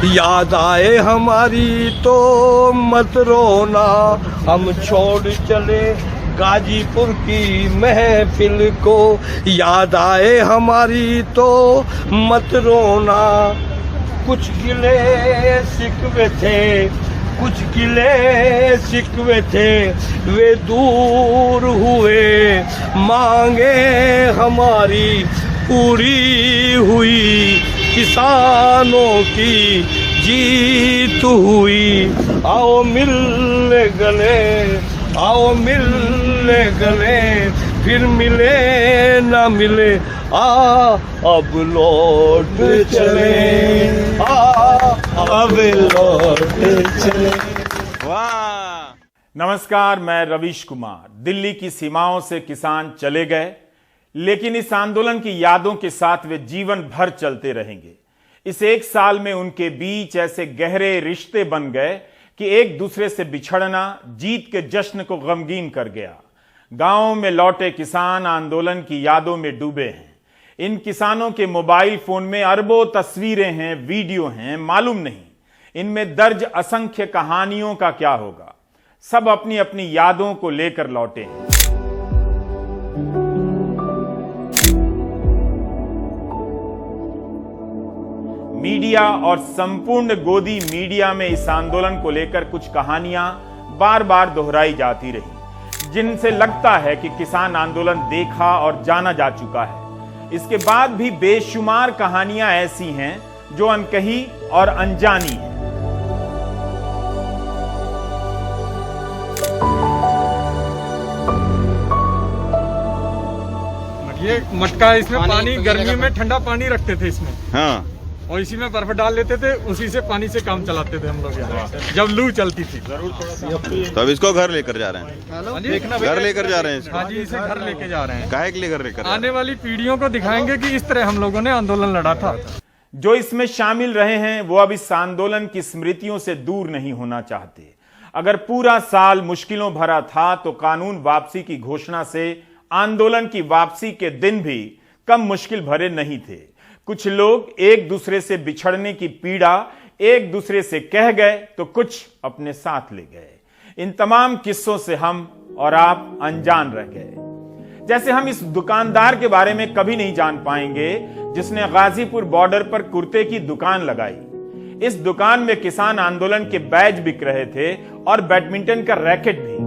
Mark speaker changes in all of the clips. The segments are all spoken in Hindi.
Speaker 1: याद आए हमारी तो मत रोना, हम छोड़ चले गाजीपुर की महफिल को। याद आए हमारी तो मत रोना, कुछ गिले शिकवे थे, कुछ गिले शिकवे थे, वे दूर हुए, मांगे हमारी पूरी हुई, किसानों की जीत हुई। आओ मिलने गले, आओ मिलने गले, फिर मिले ना मिले, अब लौट चले, अब लौट चले।
Speaker 2: वाह! नमस्कार, मैं रवीश कुमार। दिल्ली की सीमाओं से किसान चले गए, लेकिन इस आंदोलन की यादों के साथ वे जीवन भर चलते रहेंगे। इस एक साल में उनके बीच ऐसे गहरे रिश्ते बन गए कि एक दूसरे से बिछड़ना जीत के जश्न को गमगीन कर गया। गांवों में लौटे किसान आंदोलन की यादों में डूबे हैं। इन किसानों के मोबाइल फोन में अरबों तस्वीरें हैं, वीडियो हैं, मालूम नहीं इनमें दर्ज असंख्य कहानियों का क्या होगा। सब अपनी अपनी यादों को लेकर लौटे हैं। मीडिया और संपूर्ण गोदी मीडिया में इस आंदोलन को लेकर कुछ कहानियां बार बार दोहराई जाती रही, जिनसे लगता है कि किसान आंदोलन देखा और जाना जा चुका है। इसके बाद भी बेशुमार कहानियां ऐसी हैं जो अनकही और अनजानी हैं।
Speaker 3: ये मटका, इसमें पानी गर्मी में ठंडा पानी रखते थे इसमें।
Speaker 2: हाँ।
Speaker 3: और इसी में बर्फ डाल लेते थे, उसी से पानी से काम चलाते थे हम लोग यहाँ जब लू चलती थी।
Speaker 4: तो अब इसको घर लेकर जा रहे हैं, घर लेकर जा रहे हैं इसको।
Speaker 3: हाँ जी, इसे घर लेके जा रहे हैं।
Speaker 4: काहे के लिए घर लेकर?
Speaker 3: आने वाली पीढ़ियों को दिखाएंगे कि इस तरह हम लोगों ने आंदोलन लड़ा था।
Speaker 2: जो इसमें शामिल रहे हैं वो अब इस आंदोलन की स्मृतियों से दूर नहीं होना चाहते। अगर पूरा साल मुश्किलों भरा था तो कानून वापसी की घोषणा से आंदोलन की वापसी के दिन भी कम मुश्किल भरे नहीं थे। कुछ लोग एक दूसरे से बिछड़ने की पीड़ा एक दूसरे से कह गए तो कुछ अपने साथ ले गए। इन तमाम किस्सों से हम और आप अनजान रह गए। जैसे हम इस दुकानदार के बारे में कभी नहीं जान पाएंगे जिसने गाजीपुर बॉर्डर पर कुर्ते की दुकान लगाई। इस दुकान में किसान आंदोलन के बैज बिक रहे थे और बैडमिंटन का रैकेट भी।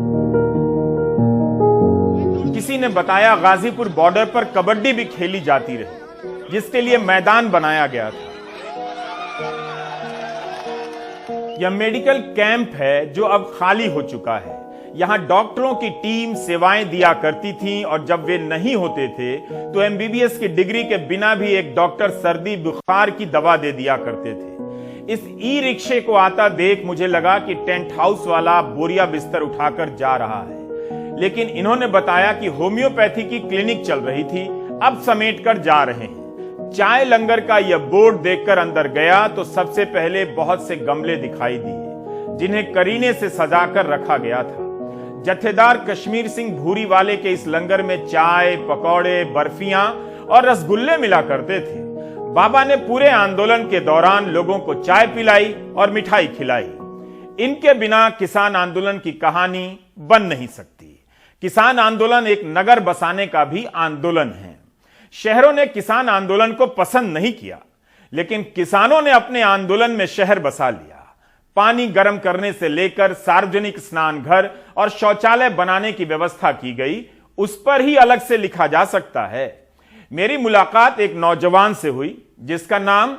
Speaker 2: किसी ने बताया गाजीपुर बॉर्डर पर कबड्डी भी खेली जाती रही, जिसके लिए मैदान बनाया गया था। यह मेडिकल कैंप है जो अब खाली हो चुका है। यहां डॉक्टरों की टीम सेवाएं दिया करती थी और जब वे नहीं होते थे तो एमबीबीएस की डिग्री के बिना भी एक डॉक्टर सर्दी बुखार की दवा दे दिया करते थे। इस ई रिक्शे को आता देख मुझे लगा कि टेंट हाउस वाला बोरिया बिस्तर उठाकर जा रहा है, लेकिन इन्होंने बताया कि होम्योपैथी की क्लिनिक चल रही थी, अब समेट कर जा रहे हैं। चाय लंगर का यह बोर्ड देखकर अंदर गया तो सबसे पहले बहुत से गमले दिखाई दिए जिन्हें करीने से सजाकर रखा गया था। जत्थेदार कश्मीर सिंह भूरी वाले के इस लंगर में चाय, पकौड़े, बर्फियां और रसगुल्ले मिला करते थे। बाबा ने पूरे आंदोलन के दौरान लोगों को चाय पिलाई और मिठाई खिलाई। इनके बिना किसान आंदोलन की कहानी बन नहीं सकती। किसान आंदोलन एक नगर बसाने का भी आंदोलन है। शहरों ने किसान आंदोलन को पसंद नहीं किया, लेकिन किसानों ने अपने आंदोलन में शहर बसा लिया। पानी गर्म करने से लेकर सार्वजनिक स्नान घर और शौचालय बनाने की व्यवस्था की गई, उस पर ही अलग से लिखा जा सकता है। मेरी मुलाकात एक नौजवान से हुई जिसका नाम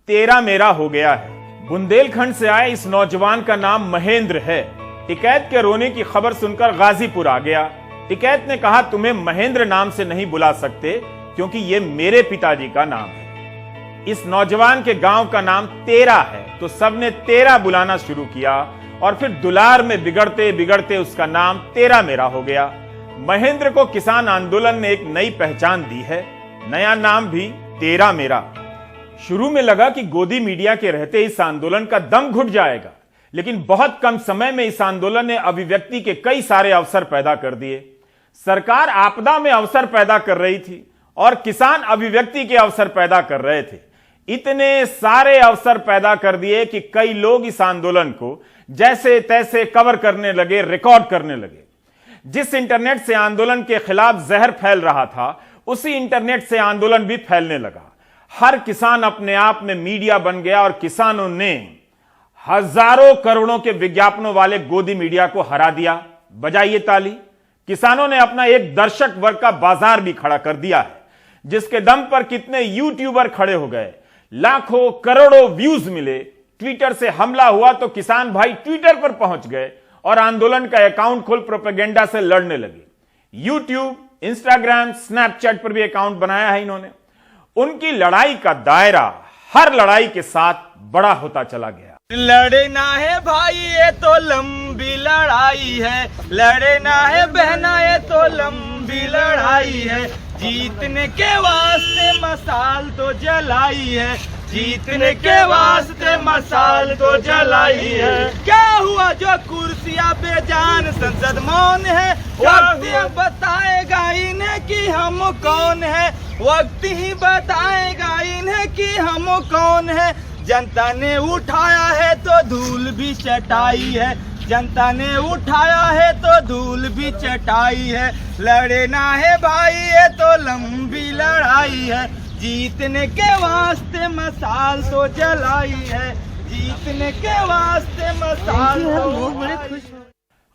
Speaker 2: तेरा मेरा हो गया है। बुंदेलखंड से आए इस नौजवान का नाम महेंद्र है। टिकैत के रोने की खबर सुनकर गाजीपुर आ गया। टिकैत ने कहा, तुम्हें महेंद्र नाम से नहीं बुला सकते क्योंकि यह मेरे पिताजी का नाम है। इस नौजवान के गांव का नाम तेरा है तो सबने तेरा बुलाना शुरू किया और फिर दुलार में बिगड़ते बिगड़ते उसका नाम तेरा मेरा हो गया। महेंद्र को किसान आंदोलन ने एक नई पहचान दी है, नया नाम भी तेरा मेरा। शुरू में लगा कि गोदी मीडिया के रहते इस आंदोलन का दम घुट जाएगा, लेकिन बहुत कम समय में इस आंदोलन ने अभिव्यक्ति के कई सारे अवसर पैदा कर दिए। सरकार आपदा में अवसर पैदा कर रही थी और किसान अभिव्यक्ति के अवसर पैदा कर रहे थे। इतने सारे अवसर पैदा कर दिए कि कई लोग इस आंदोलन को जैसे तैसे कवर करने लगे, रिकॉर्ड करने लगे। जिस इंटरनेट से आंदोलन के खिलाफ जहर फैल रहा था, उसी इंटरनेट से आंदोलन भी फैलने लगा। हर किसान अपने आप में मीडिया बन गया और किसानों ने हजारों करोड़ों के विज्ञापनों वाले गोदी मीडिया को हरा दिया। बजाइए ताली। किसानों ने अपना एक दर्शक वर्ग का बाजार भी खड़ा कर दिया है, जिसके दम पर कितने यूट्यूबर खड़े हो गए, लाखों करोड़ों व्यूज मिले। ट्विटर से हमला हुआ तो किसान भाई ट्विटर पर पहुंच गए और आंदोलन का अकाउंट खोल प्रोपेगेंडा से लड़ने लगे। यूट्यूब, इंस्टाग्राम, स्नैपचैट पर भी अकाउंट बनाया है इन्होंने। उनकी लड़ाई का दायरा हर लड़ाई के साथ बड़ा होता चला गया।
Speaker 1: लड़ना है भाई ये तो लंबी लड़ाई है, लड़ना है बहना ये तो लंबी लड़ाई है, जीतने के वास्ते मसाल तो जलाई है, जीतने के वास्ते मसाल तो जलाई है। क्या हुआ जो कुर्सियां बेजान संसद मौन है, वक्त बताएगा इन्हें कि हम कौन है, वक्त ही बताएगा इन्हें कि हम कौन है। जनता ने उठाया है तो धूल भी चटाई है, जनता ने उठाया है तो धूल भी चटाई है। लड़ना है भाई ये तो लंबी लड़ाई है, जीतने के वास्ते मसाल तो जलाई है, जीतने के वास्ते मसाल तो।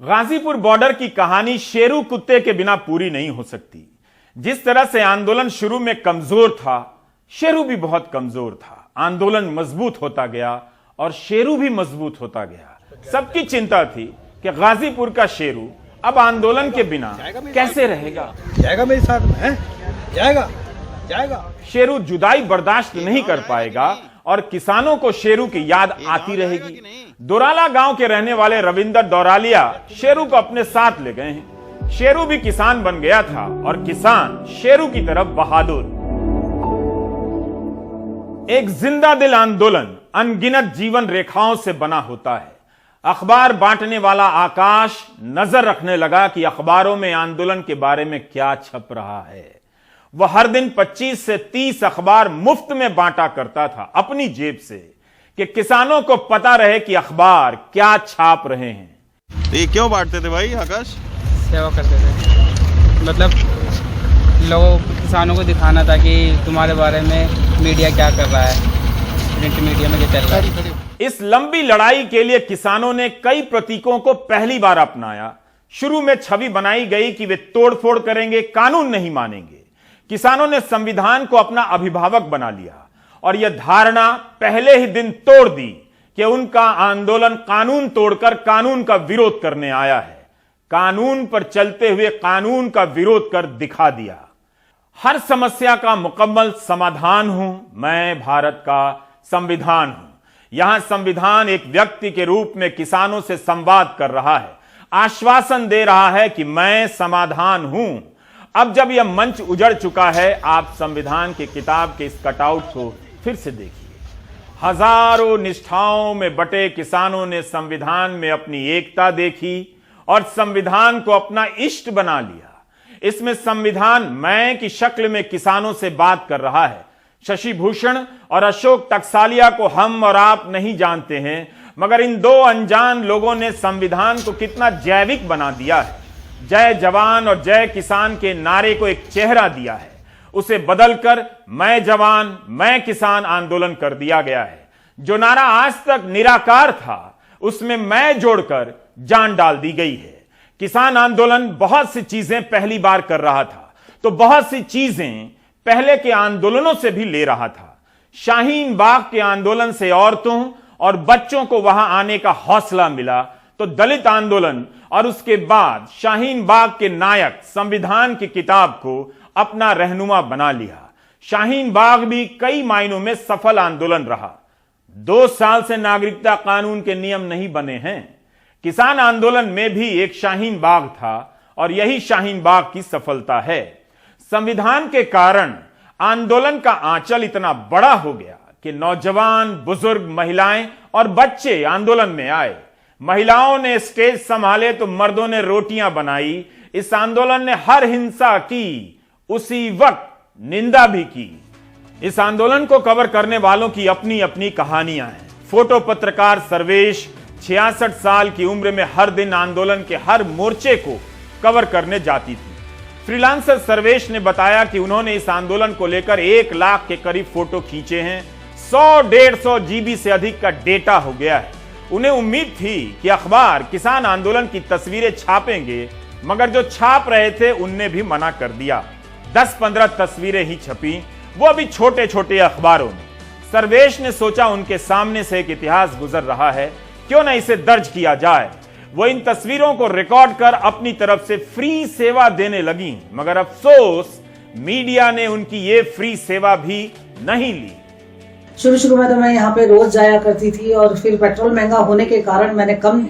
Speaker 2: गाजीपुर बॉर्डर की कहानी शेरू कुत्ते के बिना पूरी नहीं हो सकती। जिस तरह से आंदोलन शुरू में कमजोर था, शेरू भी बहुत कमजोर था। आंदोलन मजबूत होता गया और शेरू भी मजबूत होता गया। सबकी चिंता थी कि गाजीपुर का शेरू अब आंदोलन के बिना कैसे रहेगा।
Speaker 1: जाएगा मेरे साथ में है? जाएगा जाएगा।
Speaker 2: शेरू जुदाई बर्दाश्त नहीं कर पाएगा और किसानों को शेरू की याद आती रहेगी। दोराला गांव के रहने वाले रविंदर दौरालिया शेरू को अपने साथ ले गए हैं। शेरू भी किसान बन गया था और किसान शेरू की तरफ बहादुर। एक जिंदा दिल आंदोलन अनगिनत जीवन रेखाओं से बना होता है। अखबार बांटने वाला आकाश नजर रखने लगा कि अखबारों में आंदोलन के बारे में क्या छप रहा है। वह हर दिन 25 से 30 अखबार मुफ्त में बांटा करता था अपनी जेब से, कि किसानों को पता रहे कि अखबार क्या छाप रहे हैं।
Speaker 4: ये क्यों बांटते थे भाई आकाश?
Speaker 5: सेवा करते थे, मतलब लोगों किसानों को दिखाना था कि तुम्हारे बारे में मीडिया क्या कर रहा है, प्रिंट मीडिया में क्या चल रहा है।
Speaker 2: इस लंबी लड़ाई के लिए किसानों ने कई प्रतीकों को पहली बार अपनाया। शुरू में छवि बनाई गई कि वे तोड़फोड़ करेंगे, कानून नहीं मानेंगे। किसानों ने संविधान को अपना अभिभावक बना लिया और यह धारणा पहले ही दिन तोड़ दी कि उनका आंदोलन कानून तोड़कर कानून का विरोध करने आया है। कानून पर चलते हुए कानून का विरोध कर दिखा दिया। हर समस्या का मुकम्मल समाधान हूं मैं, भारत का संविधान हूं। यहां संविधान एक व्यक्ति के रूप में किसानों से संवाद कर रहा है, आश्वासन दे रहा है कि मैं समाधान हूं। अब जब यह मंच उजड़ चुका है, आप संविधान की किताब के इस कटआउट को फिर से देखिए। हजारों निष्ठाओं में बटे किसानों ने संविधान में अपनी एकता देखी और संविधान को अपना इष्ट बना लिया। इसमें संविधान मैं की शक्ल में किसानों से बात कर रहा है। शशि भूषण और अशोक टकसालिया को हम और आप नहीं जानते हैं, मगर इन दो अनजान लोगों ने संविधान को कितना जैविक बना दिया है। जय जवान और जय किसान के नारे को एक चेहरा दिया है। उसे बदलकर मैं जवान मैं किसान आंदोलन कर दिया गया है। जो नारा आज तक निराकार था, उसमें मैं जोड़कर जान डाल दी गई है। किसान आंदोलन बहुत सी चीजें पहली बार कर रहा था, तो बहुत सी चीजें पहले के आंदोलनों से भी ले रहा था। शाहीन बाग के आंदोलन से औरतों और बच्चों को वहां आने का हौसला मिला, तो दलित आंदोलन और उसके बाद शाहीन बाग के नायक संविधान की किताब को अपना रहनुमा बना लिया। शाहीन बाग भी कई मायनों में सफल आंदोलन रहा। 2 साल से नागरिकता कानून के नियम नहीं बने हैं। किसान आंदोलन में भी एक शाहीन बाग था और यही शाहीन बाग की सफलता है। संविधान के कारण आंदोलन का आंचल इतना बड़ा हो गया कि नौजवान, बुजुर्ग, महिलाएं और बच्चे आंदोलन में आए। महिलाओं ने स्टेज संभाले तो मर्दों ने रोटियां बनाई। इस आंदोलन ने हर हिंसा की, उसी वक्त निंदा भी की। इस आंदोलन को कवर करने वालों की अपनी अपनी कहानियां हैं। फोटो पत्रकार सर्वेश 66 साल की उम्र में हर दिन आंदोलन के हर मोर्चे को कवर करने जाती थी। फ्रीलांसर सर्वेश ने बताया कि उन्होंने इस आंदोलन को लेकर 1 लाख के करीब फोटो खींचे हैं। 100-150 GB से अधिक का डेटा हो गया है। उन्हें उम्मीद थी कि अखबार किसान आंदोलन की तस्वीरें छापेंगे, मगर जो छाप रहे थे उनने भी मना कर दिया। 10-15 तस्वीरें ही छपी, वो भी छोटे छोटे अखबारों में। सर्वेश ने सोचा उनके सामने से एक इतिहास गुजर रहा है, क्यों न इसे दर्ज किया जाए। वो इन तस्वीरों को रिकॉर्ड कर अपनी तरफ से फ्री सेवा देने लगी, मगर अफसोस मीडिया ने उनकी ये फ्री सेवा भी नहीं ली।
Speaker 6: शुरू में तो मैं यहाँ पे रोज जाया करती थी और फिर पेट्रोल महंगा होने के कारण मैंने कम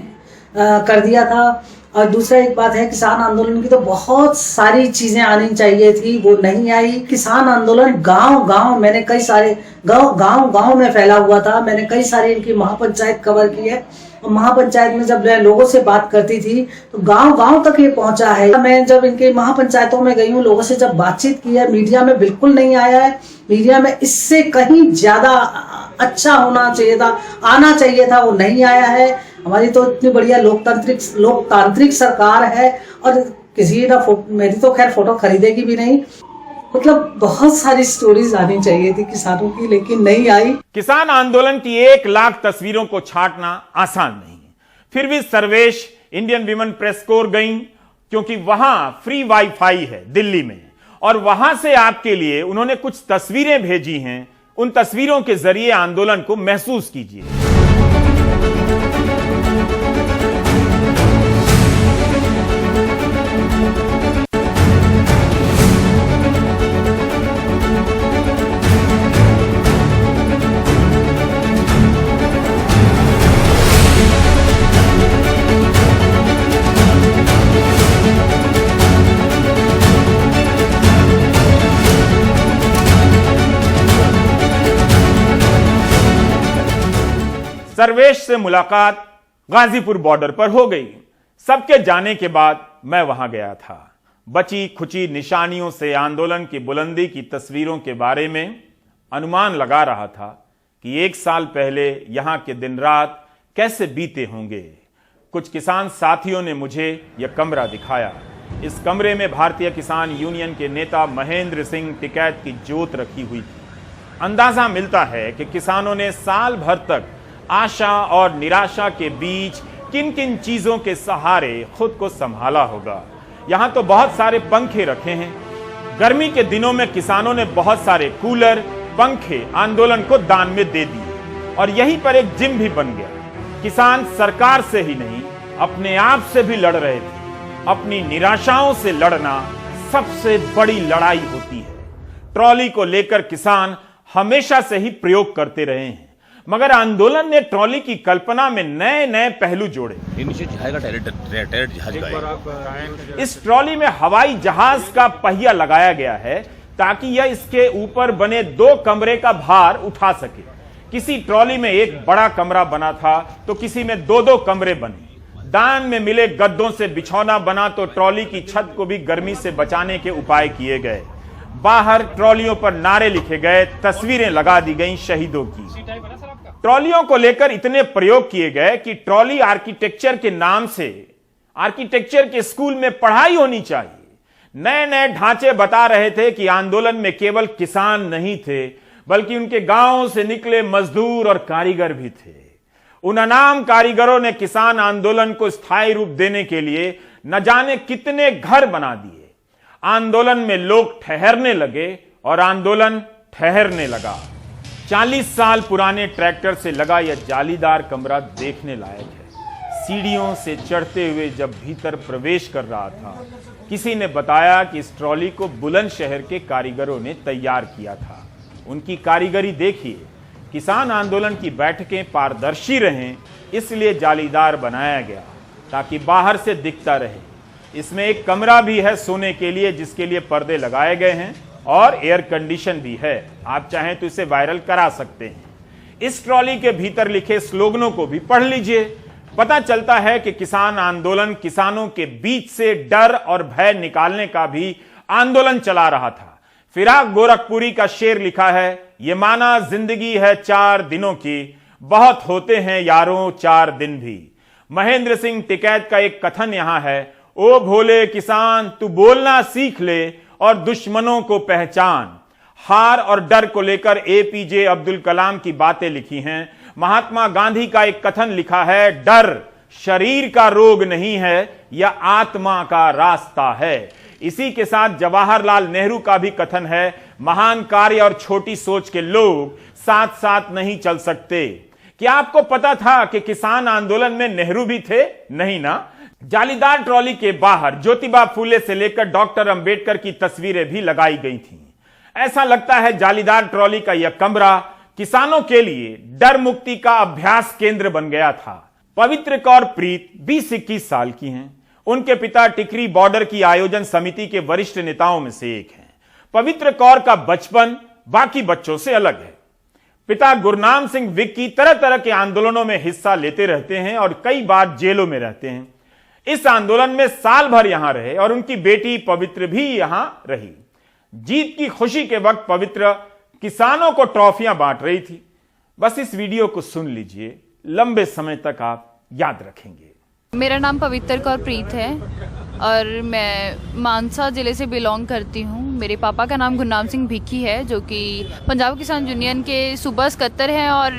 Speaker 6: कर दिया था। और दूसरा एक बात है, किसान आंदोलन की तो बहुत सारी चीजें आनी चाहिए थी, वो नहीं आई। किसान आंदोलन गांव मैंने कई सारे गांव में फैला हुआ था। मैंने कई सारे इनकी महापंचायत कवर की है और महापंचायत में जब मैं लोगों से बात करती थी तो गांव तक ये पहुंचा है। मैं जब इनके महापंचायतों में गई हूँ, लोगों से जब बातचीत की है, मीडिया में बिल्कुल नहीं आया है। मीडिया में इससे कहीं ज्यादा अच्छा होना चाहिए था, आना चाहिए था, वो नहीं आया है। हमारी तो इतनी बढ़िया लोकतांत्रिक सरकार है और किसी ना मेरी तो खैर फोटो खरीदेगी भी नहीं। मतलब बहुत सारी स्टोरीज आनी चाहिए थी किसानों की, लेकिन नहीं आई।
Speaker 2: किसान आंदोलन की 1 लाख तस्वीरों को छांटना आसान नहीं। फिर भी Sarvesh Indian women press core गईं, क्योंकि वहां फ्री वाईफाई है दिल्ली में, और वहां से आपके लिए उन्होंने कुछ तस्वीरें भेजी हैं। उन तस्वीरों के जरिए आंदोलन को महसूस कीजिए। सर्वेश से मुलाकात गाजीपुर बॉर्डर पर हो गई। सबके जाने के बाद मैं वहां गया था। बची खुची निशानियों से आंदोलन की बुलंदी की तस्वीरों के बारे में अनुमान लगा रहा था कि 1 साल पहले यहां के दिन रात कैसे बीते होंगे। कुछ किसान साथियों ने मुझे यह कमरा दिखाया। इस कमरे में भारतीय किसान यूनियन के नेता महेंद्र सिंह टिकैत की जोत रखी हुई थी। अंदाजा मिलता है कि किसानों ने साल भर तक आशा और निराशा के बीच किन किन चीजों के सहारे खुद को संभाला होगा। यहां तो बहुत सारे पंखे रखे हैं। गर्मी के दिनों में किसानों ने बहुत सारे कूलर, पंखे आंदोलन को दान में दे दिए और यहीं पर एक जिम भी बन गया। किसान सरकार से ही नहीं, अपने आप से भी लड़ रहे थे। अपनी निराशाओं से लड़ना सबसे बड़ी लड़ाई होती है। ट्रॉली को लेकर किसान हमेशा से ही प्रयोग करते रहे हैं, मगर आंदोलन ने ट्रॉली की कल्पना में नए नए पहलू जोड़े। इस ट्रॉली में हवाई जहाज का पहिया लगाया गया है ताकि यह इसके ऊपर बने 2 कमरे का भार उठा सके। किसी ट्रॉली में एक बड़ा कमरा बना था तो किसी में 2-2 कमरे बने। दान में मिले गद्दों से बिछौना बना तो ट्रॉली की छत को भी गर्मी से बचाने के उपाय किए गए। बाहर ट्रॉलियों पर नारे लिखे गए, तस्वीरें लगा दी गईं शहीदों की। ट्रॉलियों को लेकर इतने प्रयोग किए गए कि ट्रॉली आर्किटेक्चर के नाम से आर्किटेक्चर के स्कूल में पढ़ाई होनी चाहिए। नए नए ढांचे बता रहे थे कि आंदोलन में केवल किसान नहीं थे, बल्कि उनके गांवों से निकले मजदूर और कारीगर भी थे। उन अनाम कारीगरों ने किसान आंदोलन को स्थायी रूप देने के लिए न जाने कितने घर बना दिए। आंदोलन में लोग ठहरने लगे और आंदोलन ठहरने लगा। 40 साल पुराने ट्रैक्टर से लगा यह जालीदार कमरा देखने लायक है। सीढ़ियों से चढ़ते हुए जब भीतर प्रवेश कर रहा था, किसी ने बताया कि इस ट्रॉली को बुलंदशहर के कारीगरों ने तैयार किया था। उनकी कारीगरी देखिए। किसान आंदोलन की बैठकें पारदर्शी रहें, इसलिए जालीदार बनाया गया ताकि बाहर से दिखता रहे। इसमें एक कमरा भी है सोने के लिए, जिसके लिए पर्दे लगाए गए हैं और एयर कंडीशन भी है। आप चाहें तो इसे वायरल करा सकते हैं। इस ट्रॉली के भीतर लिखे स्लोगनों को भी पढ़ लीजिए। पता चलता है कि किसान आंदोलन किसानों के बीच से डर और भय निकालने का भी आंदोलन चला रहा था। फिराक गोरखपुरी का शेर लिखा है, ये माना जिंदगी है 4 दिनों की, बहुत होते हैं यारों 4 दिन भी। महेंद्र सिंह टिकैत का एक कथन यहां है, ओ भोले किसान तू बोलना सीख ले और दुश्मनों को पहचान। हार और डर को लेकर एपीजे अब्दुल कलाम की बातें लिखी हैं। महात्मा गांधी का एक कथन लिखा है, डर शरीर का रोग नहीं है, यह आत्मा का रास्ता है। इसी के साथ जवाहरलाल नेहरू का भी कथन है, महान कार्य और छोटी सोच के लोग साथ साथ नहीं चल सकते। क्या आपको पता था कि किसान आंदोलन में नेहरू भी थे? नहीं ना। जालीदार ट्रॉली के बाहर ज्योतिबा फूले से लेकर डॉक्टर अंबेडकर की तस्वीरें भी लगाई गई थीं। ऐसा लगता है जालीदार ट्रॉली का यह कमरा किसानों के लिए डर मुक्ति का अभ्यास केंद्र बन गया था। पवित्र कौर प्रीत 20-21 साल की हैं। उनके पिता टिकरी बॉर्डर की आयोजन समिति के वरिष्ठ नेताओं में से एक हैं। पवित्र कौर का बचपन बाकी बच्चों से अलग है। पिता गुरनाम सिंह विक्की तरह तरह के आंदोलनों में हिस्सा लेते रहते हैं और कई बार जेलों में रहते हैं। इस आंदोलन में साल भर यहां रहे और उनकी बेटी पवित्र भी यहां रही। जीत की खुशी के वक्त पवित्र किसानों को ट्रॉफियां बांट रही थी। बस इस वीडियो को सुन लीजिए, लंबे समय तक आप याद रखेंगे।
Speaker 7: मेरा नाम पवित्र कौर प्रीत है और मैं मानसा ज़िले से बिलोंग करती हूँ। मेरे पापा का नाम गुरनाम सिंह भिक्की है, जो कि पंजाब किसान यूनियन के सूबा सकत्तर हैं और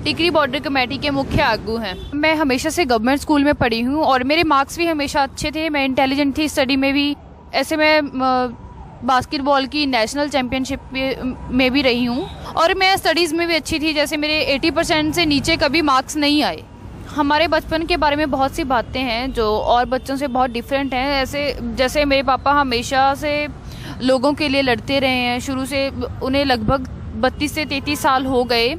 Speaker 7: टिकरी बॉर्डर कमेटी के मुख्य आगू हैं। मैं हमेशा से गवर्नमेंट स्कूल में पढ़ी हूँ और मेरे मार्क्स भी हमेशा अच्छे थे। मैं इंटेलिजेंट थी स्टडी में भी। ऐसे मैं बास्केटबॉल की नेशनल चैम्पियनशिप में भी रही हूँ और मैं स्टडीज़ में भी अच्छी थी। जैसे मेरे 80% से नीचे कभी मार्क्स नहीं आए। हमारे बचपन के बारे में बहुत सी बातें हैं जो और बच्चों से बहुत डिफरेंट हैं। जैसे मेरे पापा हमेशा से लोगों के लिए लड़ते रहे हैं। शुरू से उन्हें लगभग 32 से 33 साल हो गए।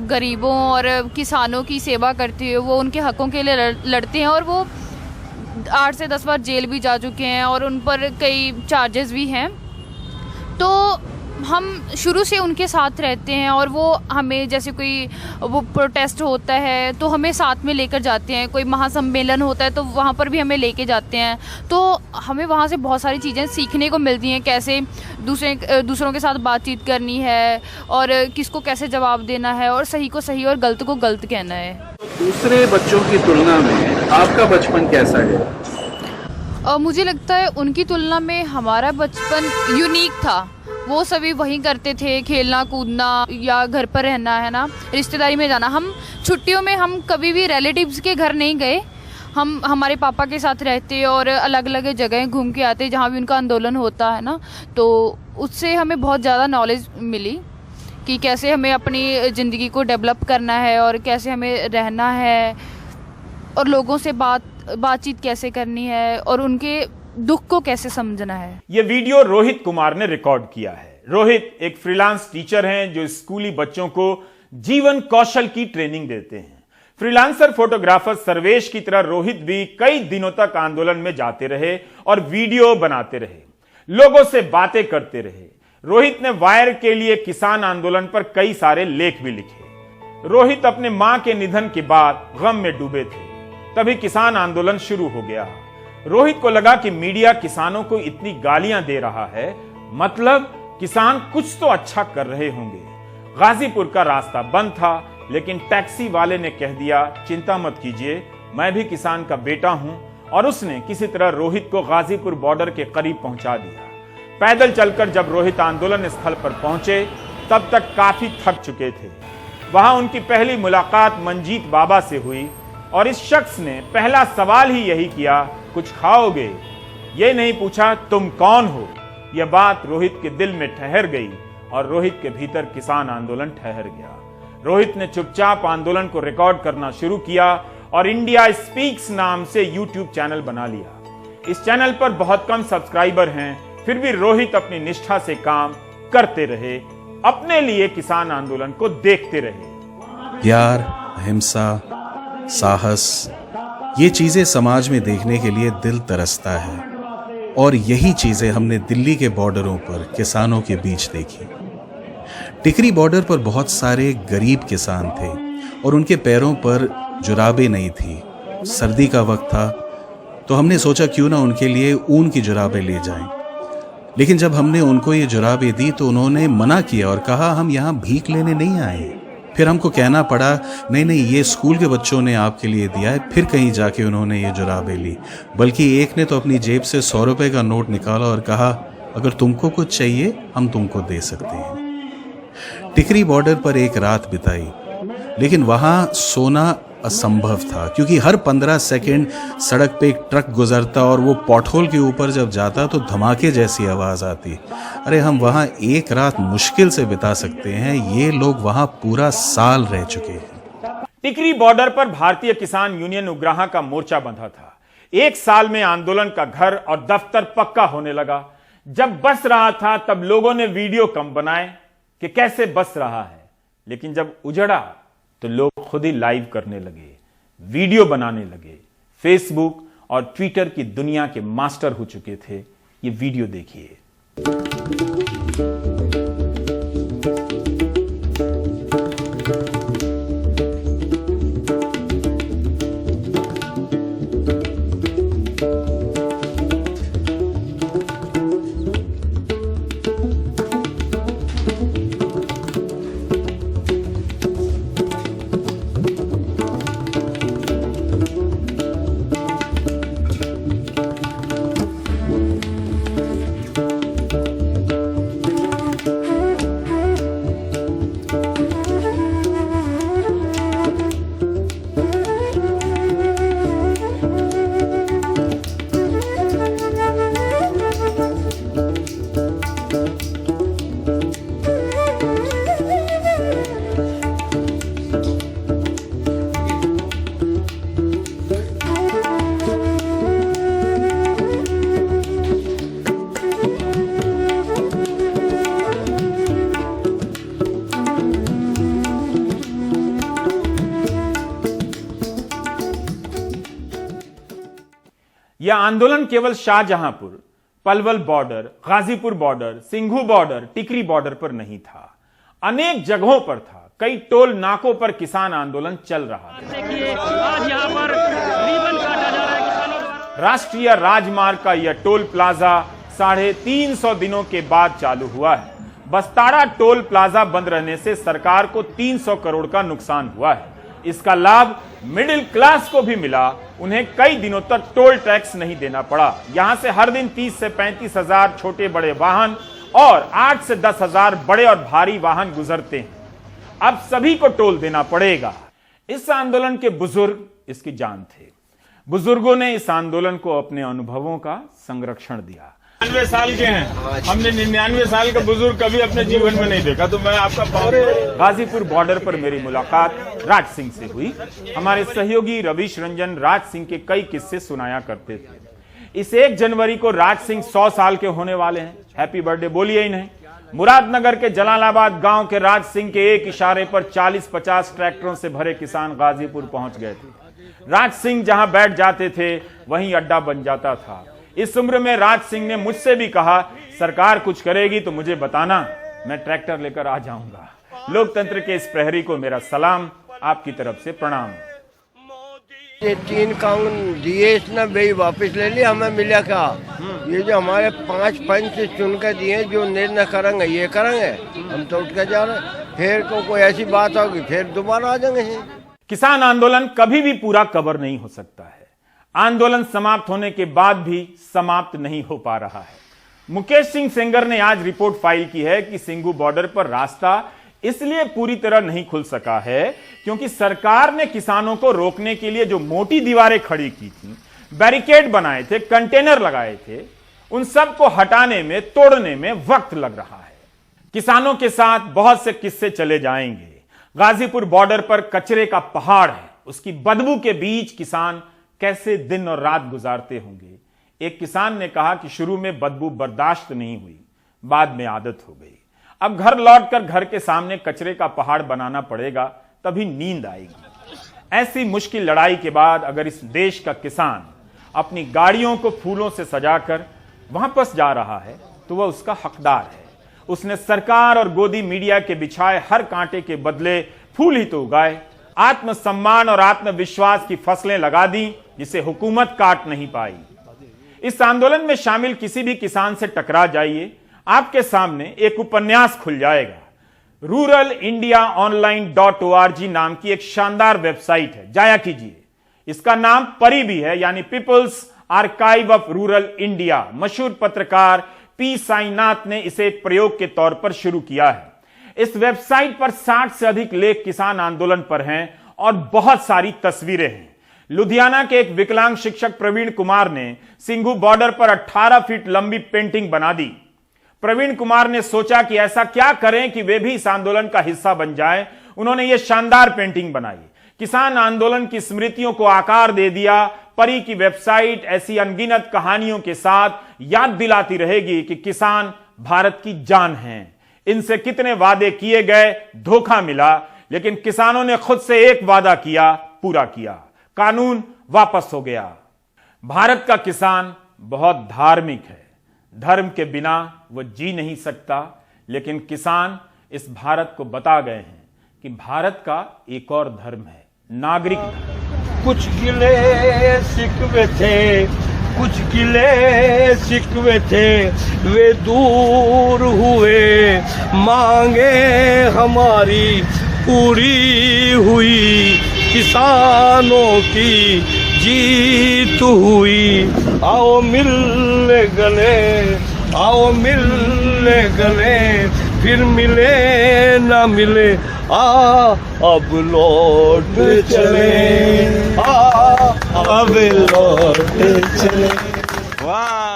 Speaker 7: गरीबों और किसानों की सेवा करते हुए वो उनके हकों के लिए लड़ते हैं और वो 8 से 10 बार जेल भी जा चुके हैं और उन पर कई चार्जेस भी हैं। तो हम शुरू से उनके साथ रहते हैं और वो हमें जैसे कोई वो प्रोटेस्ट होता है तो हमें साथ में लेकर जाते हैं। कोई महासम्मेलन होता है तो वहाँ पर भी हमें लेके जाते हैं। तो हमें वहाँ से बहुत सारी चीज़ें सीखने को मिलती हैं, कैसे दूसरों के साथ बातचीत करनी है और किसको कैसे जवाब देना है और सही को सही और गलत को गलत कहना है।
Speaker 8: दूसरे बच्चों की तुलना में आपका बचपन कैसा है?
Speaker 7: मुझे लगता है उनकी तुलना में हमारा बचपन यूनिक था। वो सभी वहीं करते थे, खेलना कूदना या घर पर रहना, है ना, रिश्तेदारी में जाना। हम छुट्टियों में हम कभी भी रिलेटिव्स के घर नहीं गए। हम हमारे पापा के साथ रहते और अलग अलग जगह घूम के आते जहाँ भी उनका आंदोलन होता है ना। तो उससे हमें बहुत ज़्यादा नॉलेज मिली कि कैसे हमें अपनी ज़िंदगी को डेवलप करना है और कैसे हमें रहना है और लोगों से बातचीत कैसे करनी है और उनके दुख को कैसे समझना है।
Speaker 2: यह वीडियो रोहित कुमार ने रिकॉर्ड किया है। रोहित एक फ्रीलांस टीचर हैं जो स्कूली बच्चों को जीवन कौशल की ट्रेनिंग देते हैं। फ्रीलांसर फोटोग्राफर सर्वेश की तरह रोहित भी कई दिनों तक आंदोलन में जाते रहे और वीडियो बनाते रहे, लोगों से बातें करते रहे। रोहित ने वायर के लिए किसान आंदोलन पर कई सारे लेख भी लिखे। रोहित अपने मां के निधन के बाद गम में डूबे थे, तभी किसान आंदोलन शुरू हो गया। रोहित को लगा कि मीडिया किसानों को इतनी गालियां दे रहा है, मतलब किसान कुछ तो अच्छा कर रहे होंगे। गाजीपुर का रास्ता बंद था, लेकिन टैक्सी वाले ने कह दिया, चिंता मत कीजिए, मैं भी किसान का बेटा हूं, और उसने किसी तरह रोहित को गाजीपुर बॉर्डर के करीब पहुंचा दिया। पैदल चलकर जब रोहित आंदोलन स्थल पर पहुंचे तब तक काफी थक चुके थे। वहां उनकी पहली मुलाकात मंजीत बाबा से हुई और इस शख्स ने पहला सवाल ही यही किया, कुछ खाओगे? ये नहीं पूछा तुम कौन हो। यह बात रोहित के दिल में ठहर गई और रोहित के भीतर किसान आंदोलन ठहर गया। रोहित ने चुपचाप आंदोलन को रिकॉर्ड करना शुरू किया और इंडिया स्पीक्स नाम से यूट्यूब चैनल बना लिया। इस चैनल पर बहुत कम सब्सक्राइबर हैं, फिर भी रोहित अपनी निष्ठा से काम करते रहे, अपने लिए किसान आंदोलन को देखते रहे।
Speaker 8: प्यार, अहिंसा, साहस, ये चीजें समाज में देखने के लिए दिल तरसता है और यही चीजें हमने दिल्ली के बॉर्डरों पर किसानों के बीच देखी। टिकरी बॉर्डर पर बहुत सारे गरीब किसान थे और उनके पैरों पर जुराबें नहीं थी। सर्दी का वक्त था तो हमने सोचा क्यों ना उनके लिए ऊन की जुराबें ले जाएं। लेकिन जब हमने उनको ये जुराबें दी तो उन्होंने मना किया और कहा हम यहाँ भीख लेने नहीं आए हैं। फिर हमको कहना पड़ा नहीं ये स्कूल के बच्चों ने आपके लिए दिया है। फिर कहीं जाके उन्होंने ये जुराबें ली, बल्कि एक ने तो अपनी जेब से 100 रुपए का नोट निकाला और कहा अगर तुमको कुछ चाहिए हम तुमको दे सकते हैं। टिकरी बॉर्डर पर एक रात बिताई, लेकिन वहाँ सोना असंभव था क्योंकि हर 15 सेकंड सड़क पे एक ट्रक गुजरता और वो पॉटहोल के ऊपर जब जाता तो धमाके जैसी आवाज आती। अरे हम वहाँ एक रात मुश्किल से बिता सकते हैं, ये लोग वहाँ पूरा साल रह चुके हैं।
Speaker 2: टिकरी बॉर्डर पर भारतीय किसान यूनियन उग्राहा का मोर्चा बंधा था। 1 साल में आंदोलन का घर और दफ्तर पक्का होने लगा। जब बस रहा था तब लोगों ने वीडियो कम बनाए कि कैसे बस रहा है, लेकिन जब उजड़ा तो लोग खुद ही लाइव करने लगे, वीडियो बनाने लगे। फेसबुक और ट्विटर की दुनिया के मास्टर हो चुके थे। ये वीडियो देखिए। यह आंदोलन केवल Shahjahanpur, Palwal border, Ghazipur border, Singhu border, Tikri border पर नहीं था, अनेक जगहों पर था। कई टोल नाकों पर किसान आंदोलन चल रहा था।
Speaker 9: आज यहाँ पर रिबन काटा जा रहा है किसानों द्वारा।
Speaker 2: राष्ट्रीय राजमार्ग का यह टोल प्लाजा 350 दिनों के बाद चालू हुआ है। बस्ताड़ा टोल प्लाजा बंद रहने से सरकार को 300 करोड़ का नुकसान हुआ है। इसका लाभ मिडिल क्लास को भी मिला। उन्हें कई दिनों तक टोल टैक्स नहीं देना पड़ा। यहां से हर दिन 30 से 35 हजार छोटे बड़े वाहन और 8 से 10 हजार बड़े और भारी वाहन गुजरते हैं। अब सभी को टोल देना पड़ेगा। इस आंदोलन के बुजुर्ग इसकी जान थे। बुजुर्गों ने इस आंदोलन को अपने अनुभवों का संरक्षण दिया।
Speaker 1: 99 साल के हैं, हमने 99 साल का बुजुर्ग कभी अपने जीवन में नहीं देखा, तो मैं आपका
Speaker 2: गाजीपुर बॉर्डर पर मेरी मुलाकात राज सिंह से हुई। हमारे सहयोगी रवीश रंजन राज सिंह के कई किस्से सुनाया करते थे। इस 1 जनवरी को राज सिंह 100 साल के होने वाले हैं। हैप्पी बर्थडे बोलिए ही नहीं। मुरादनगर के जलालाबाद गांव के राज सिंह के एक इशारे पर 40-50 ट्रैक्टरों से भरे किसान गाजीपुर पहुंच गए थे। राज सिंह जहां बैठ जाते थे वहीं अड्डा बन जाता था। इस उम्र में राज सिंह ने मुझसे भी कहा, सरकार कुछ करेगी तो मुझे बताना, मैं ट्रैक्टर लेकर आ जाऊंगा। लोकतंत्र के इस प्रहरी को मेरा सलाम, आपकी तरफ से प्रणाम।
Speaker 10: ये 3 कानून दिए इसने वही वापस ले लिया, हमें मिला क्या? ये जो हमारे 5 पंच चुन कर दिए, जो निर्णय करेंगे ये करेंगे, हम तो उठ कर जा रहे हैं। फिर कोई ऐसी बात होगी फिर दोबारा आ जाएंगे।
Speaker 2: किसान आंदोलन कभी भी पूरा कवर नहीं हो सकता है। आंदोलन समाप्त होने के बाद भी समाप्त नहीं हो पा रहा है। मुकेश सिंह सेंगर ने आज रिपोर्ट फाइल की है कि सिंघू बॉर्डर पर रास्ता इसलिए पूरी तरह नहीं खुल सका है क्योंकि सरकार ने किसानों को रोकने के लिए जो मोटी दीवारें खड़ी की थी, बैरिकेड बनाए थे, कंटेनर लगाए थे, उन सब को हटाने में, तोड़ने में वक्त लग रहा है। किसानों के साथ बहुत से किस्से चले जाएंगे। गाजीपुर बॉर्डर पर कचरे का पहाड़ है, उसकी बदबू के बीच किसान कैसे दिन और रात गुजारते होंगे। एक किसान ने कहा कि शुरू में बदबू बर्दाश्त नहीं हुई, बाद में आदत हो गई। अब घर लौटकर घर के सामने कचरे का पहाड़ बनाना पड़ेगा, तभी नींद आएगी। ऐसी मुश्किल लड़ाई के बाद अगर इस देश का किसान अपनी गाड़ियों को फूलों से सजाकर वापस जा रहा है तो वह उसका हकदार है। उसने सरकार और गोदी मीडिया के बिछाए हर कांटे के बदले फूल ही तो उगाए। आत्मसम्मान और आत्मविश्वास की फसलें लगा दी जिसे हुकूमत काट नहीं पाई। इस आंदोलन में शामिल किसी भी किसान से टकरा जाइए, आपके सामने एक उपन्यास खुल जाएगा। ruralindiaonline.org नाम की एक शानदार वेबसाइट है, जाया कीजिए। इसका नाम परी भी है, यानी People's Archive of Rural India. मशहूर पत्रकार पी साईनाथ ने इसे एक प्रयोग के तौर पर शुरू किया है। इस वेबसाइट पर 60 से अधिक लेख किसान आंदोलन पर हैं और बहुत सारी तस्वीरें हैं। लुधियाना के एक विकलांग शिक्षक प्रवीण कुमार ने सिंघू बॉर्डर पर 18 फीट लंबी पेंटिंग बना दी। प्रवीण कुमार ने सोचा कि ऐसा क्या करें कि वे भी इस आंदोलन का हिस्सा बन जाएं। उन्होंने यह शानदार पेंटिंग बनाई, किसान आंदोलन की स्मृतियों को आकार दे दिया। परी की वेबसाइट ऐसी अनगिनत कहानियों के साथ याद दिलाती रहेगी कि किसान भारत की जान हैं। इनसे कितने वादे किए गए, धोखा मिला, लेकिन किसानों ने खुद से एक वादा किया, पूरा किया। कानून वापस हो गया। भारत का किसान बहुत धार्मिक है। धर्म के बिना वो जी नहीं सकता, लेकिन किसान इस भारत को बता गए हैं कि भारत का एक और धर्म है, नागरिक धर्म।
Speaker 10: कुछ गिले शिकवे थे, कुछ गिले शिकवे थे, वे दूर हुए, मांगे हमारी पूरी हुई, किसानों की जीत हुई। आओ मिलने गले, आओ मिलने गले, फिर मिले ना मिले, अब लौट चले, अब लौट चले।
Speaker 4: वाह।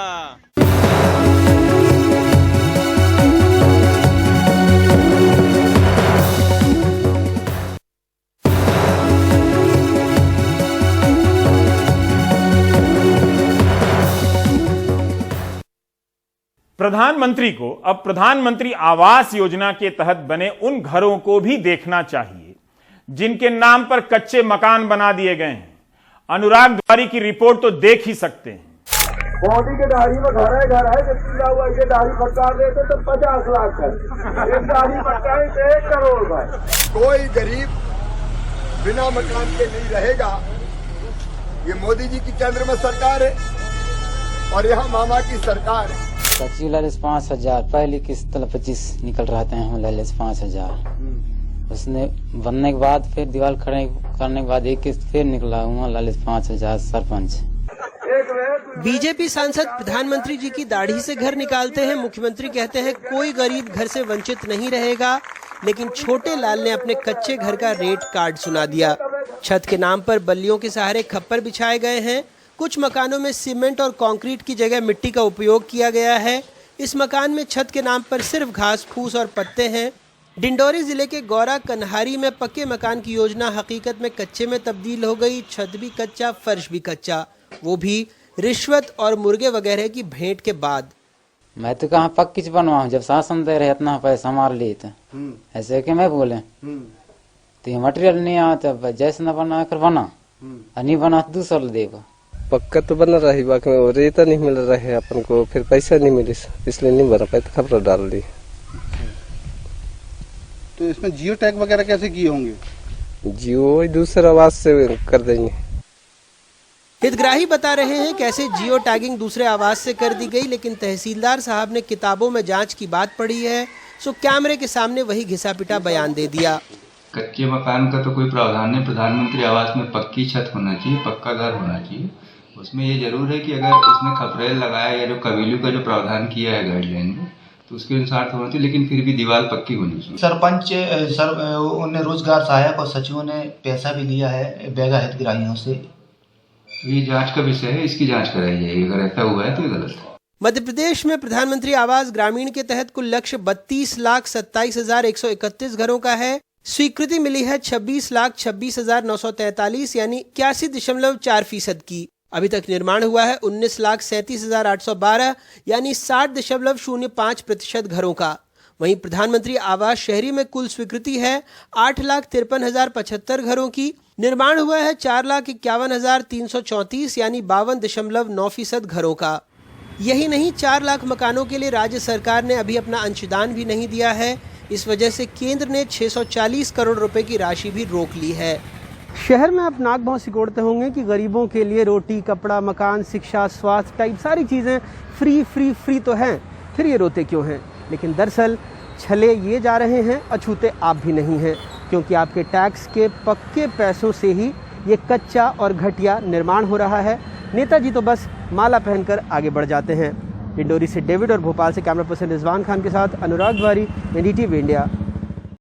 Speaker 2: प्रधानमंत्री को अब प्रधानमंत्री आवास योजना के तहत बने उन घरों को भी देखना चाहिए जिनके नाम पर कच्चे मकान बना दिए गए हैं। अनुराग द्वारी की रिपोर्ट तो देख ही सकते हैं।
Speaker 10: मोदी के दाढ़ी में घर है जब हुआ के दाढ़ी फटकार देते तो 50 लाख है, एक दाढ़ी फटकाए तो 1 करोड़ भाई। कोई गरीब बिना मकान के नहीं रहेगा। ये मोदी जी की केंद्र में सरकार है और यहाँ मामा की सरकार है।
Speaker 5: कच्ची लालिस 5,000, पहली किस्त 25 निकल रहे हैं, लालिस 5,000। उसने बनने के बाद फिर दीवार खड़े करने के बाद एक किस्त फिर निकला हुआ, लालिस 5,000 सरपंच।
Speaker 11: बीजेपी सांसद प्रधानमंत्री जी की दाढ़ी से घर निकालते हैं। मुख्यमंत्री कहते हैं कोई गरीब घर से वंचित नहीं रहेगा, लेकिन छोटे लाल ने अपने कच्चे घर का रेट कार्ड सुना दिया। छत के नाम पर बल्लियों के सहारे खप्पर बिछाए गए हैं। कुछ मकानों में सीमेंट और कंक्रीट की जगह मिट्टी का उपयोग किया गया है। इस मकान में छत के नाम पर सिर्फ घास फूस और पत्ते हैं। डिंडोरी जिले के गौरा कन्हारी में पक्के मकान की योजना हकीकत में कच्चे में तब्दील हो गई। छत भी कच्चा, फर्श भी कच्चा, वो भी रिश्वत और मुर्गे वगैरह की भेंट के बाद।
Speaker 5: मैं तो कहाँ पक्की बनवाऊं, जब शासन दे रहे इतना पैसा मार लिए तो ऐसे कि मैं बोले तो ये मटेरियल नहीं आता, जैसे न बना कर बना, नहीं बना तो दूसरा देगा।
Speaker 12: पक्का तो बना रही, बाकी में रेता नहीं मिल रहा है अपन को, फिर पैसा नहीं मिले इसलिए नहीं बना पाए, तो खबर डाल दी।
Speaker 13: तो इसमें जियो टैग वगैरह कैसे किए होंगे?
Speaker 12: जियो दूसरा आवाज से कर देंगे।
Speaker 11: हितग्राही बता रहे हैं कैसे जियो टैगिंग दूसरे आवाज से कर दी गई, लेकिन तहसीलदार साहब ने किताबों में जांच की बात पढ़ी है, सो कैमरे के सामने वही घिसा पिटा बयान दे दिया।
Speaker 14: कच्चे मकान का तो कोई प्रावधान नहीं, प्रधानमंत्री आवास में पक्की छत होना चाहिए, पक्का घर होना चाहिए। उसमें ये जरूर है कि अगर उसने खपरेल लगाया या जो कबीलू का जो प्रावधान किया है गाइडलाइन में, तो उसके अनुसार होना चाहिए, लेकिन फिर भी दीवार पक्की होनी चाहिए।
Speaker 15: सरपंच उन्हें रोजगार सहायक और सचिवों ने पैसा भी लिया है बेगा हितग्राहियों से।
Speaker 14: ये जांच का विषय है, इसकी जांच कराई जाएगी, अगर ऐसा हुआ है तो ये गलत है।
Speaker 11: मध्य प्रदेश में प्रधानमंत्री आवास ग्रामीण के तहत कुल लक्ष्य 32,27,131 घरों का है। स्वीकृति मिली है 26,26,943 यानी 81.4% की। अभी तक निर्माण हुआ है 19,37,812 यानी 60.05% घरों का। वहीं प्रधानमंत्री आवास शहरी में कुल स्वीकृति है 8,53,075 घरों की। निर्माण हुआ है 4,51,334 यानी 52.9% घरों का। यही नहीं, 4 लाख मकानों के लिए राज्य सरकार ने अभी अपना अंशदान भी नहीं दिया है। इस वजह से केंद्र ने 640 करोड़ रुपए की राशि भी रोक ली है। शहर में आप नाक भौं सिकोड़ते होंगे कि गरीबों के लिए रोटी, कपड़ा, मकान, शिक्षा, स्वास्थ्य टाइप सारी चीज़ें फ्री फ्री फ्री तो हैं, फिर ये रोते क्यों हैं? लेकिन दरअसल छले ये जा रहे हैं, अछूते आप भी नहीं हैं, क्योंकि आपके टैक्स के पक्के पैसों से ही ये कच्चा और घटिया निर्माण हो रहा है। नेताजी तो बस माला पहनकर आगे बढ़ जाते हैं। डिंडोरी से डेविड और भोपाल से कैमरा पर्सन रिजवान खान के साथ अनुराग द्वारी, NDTV इंडिया।